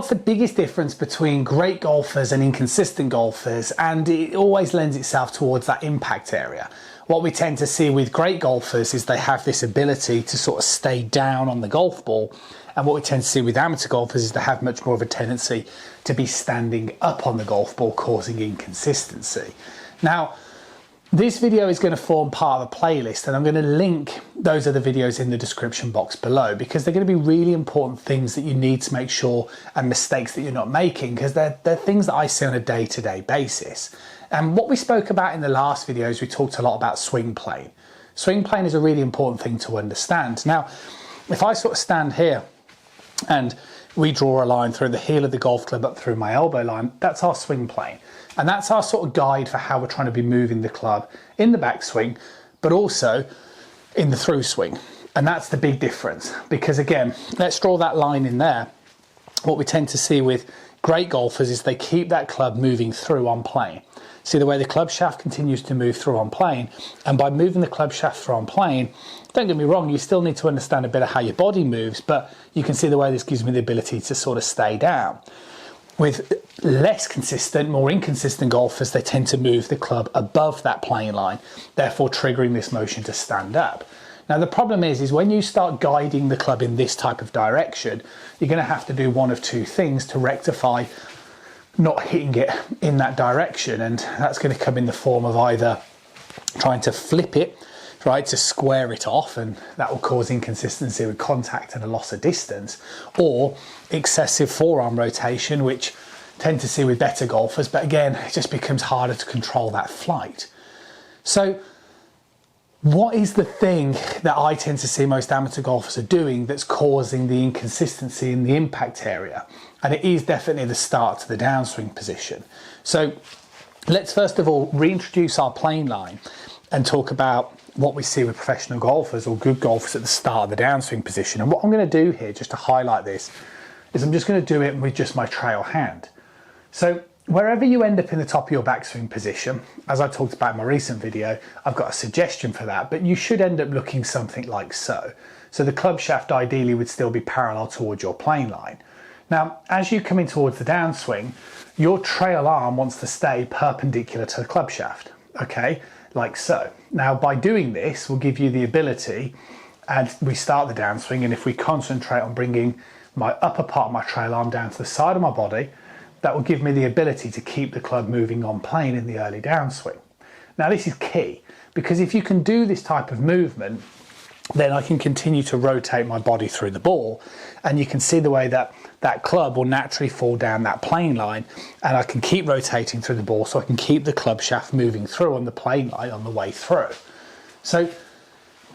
what's the biggest difference between great golfers and inconsistent golfers? And it always lends itself towards that impact area. What we tend to see with great golfers is they have this ability to sort of stay down on the golf ball. And what we tend to see with amateur golfers is they have much more of a tendency to be standing up on the golf ball, causing inconsistency. Now, this video is going to form part of a playlist, and I'm going to link those other videos in the description box below, because they're going to be really important things that you need to make sure, and mistakes that you're not making, because they're things that I see on a day-to-day basis. And what we spoke about in the last videos, we talked a lot about swing plane. Swing plane is a really important thing to understand. Now, if I sort of stand here and we draw a line through the heel of the golf club up through my elbow line, that's our swing plane. And that's our sort of guide for how we're trying to be moving the club in the backswing, but also in the through swing. And that's the big difference, because again, let's draw that line in there. What we tend to see with great golfers is they keep that club moving through on plane. See the way the club shaft continues to move through on plane, and by moving the club shaft through on plane, don't get me wrong, you still need to understand a bit of how your body moves, but you can see the way this gives me the ability to sort of stay down. With less consistent, more inconsistent golfers, they tend to move the club above that plane line, therefore triggering this motion to stand up. Now the problem is when you start guiding the club in this type of direction, you're going to have to do one of two things to rectify not hitting it in that direction, and that's going to come in the form of either trying to flip it, right, to square it off, and that will cause inconsistency with contact and a loss of distance, or excessive forearm rotation, which tend to see with better golfers, but again, it just becomes harder to control that flight. So what is the thing that I tend to see most amateur golfers are doing that's causing the inconsistency in the impact area? And it is definitely the start to the downswing position. So let's first of all reintroduce our plane line and talk about what we see with professional golfers or good golfers at the start of the downswing position. And what I'm going to do here, just to highlight this, is I'm just going to do it with just my trail hand. So wherever you end up in the top of your backswing position, as I talked about in my recent video, I've got a suggestion for that, but you should end up looking something like so. So the club shaft ideally would still be parallel towards your plane line. Now, as you come in towards the downswing, your trail arm wants to stay perpendicular to the club shaft, okay, like so. Now, by doing this, we'll give you the ability, and we start the downswing, and if we concentrate on bringing my upper part of my trail arm down to the side of my body, that will give me the ability to keep the club moving on plane in the early downswing. Now, this is key, because if you can do this type of movement, then I can continue to rotate my body through the ball, and you can see the way that that club will naturally fall down that plane line, and I can keep rotating through the ball, so I can keep the club shaft moving through on the plane line on the way through. So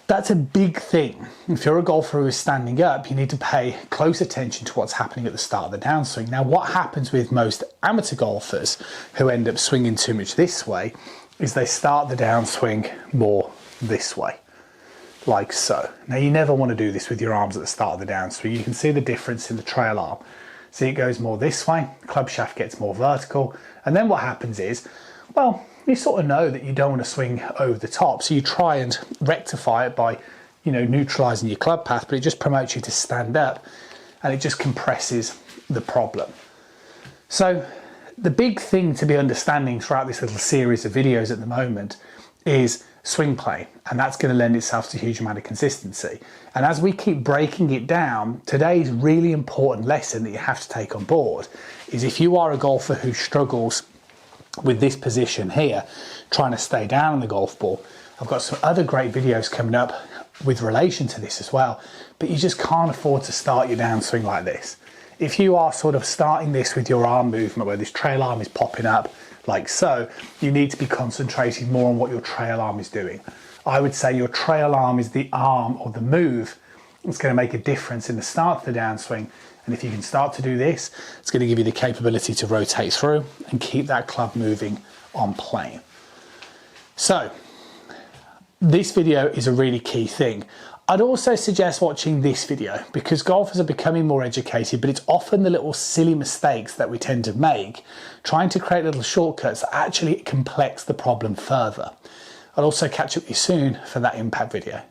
that's a big thing. If you're a golfer who is standing up, you need to pay close attention to what's happening at the start of the downswing. Now, what happens with most amateur golfers who end up swinging too much this way is they start the downswing more this way, like so. Now, you never want to do this with your arms at the start of the downswing. You can see the difference in the trail arm. See, it goes more this way, club shaft gets more vertical, and then what happens is, well, you sort of know that you don't want to swing over the top, so you try and rectify it by, you know, neutralizing your club path, but it just promotes you to stand up, and it just compresses the problem. So the big thing to be understanding throughout this little series of videos at the moment is swing plane, and that's going to lend itself to a huge amount of consistency. And as we keep breaking it down, today's really important lesson that you have to take on board is, if you are a golfer who struggles with this position here, trying to stay down on the golf ball, I've got some other great videos coming up with relation to this as well, but you just can't afford to start your downswing like this. If you are sort of starting this with your arm movement, where this trail arm is popping up like so, you need to be concentrating more on what your trail arm is doing. I would say your trail arm is the arm or the move that's going to make a difference in the start of the downswing. And if you can start to do this, it's going to give you the capability to rotate through and keep that club moving on plane. So this video is a really key thing. I'd also suggest watching this video, because golfers are becoming more educated, but it's often the little silly mistakes that we tend to make trying to create little shortcuts that actually complex the problem further. I'll also catch up with you soon for that impact video.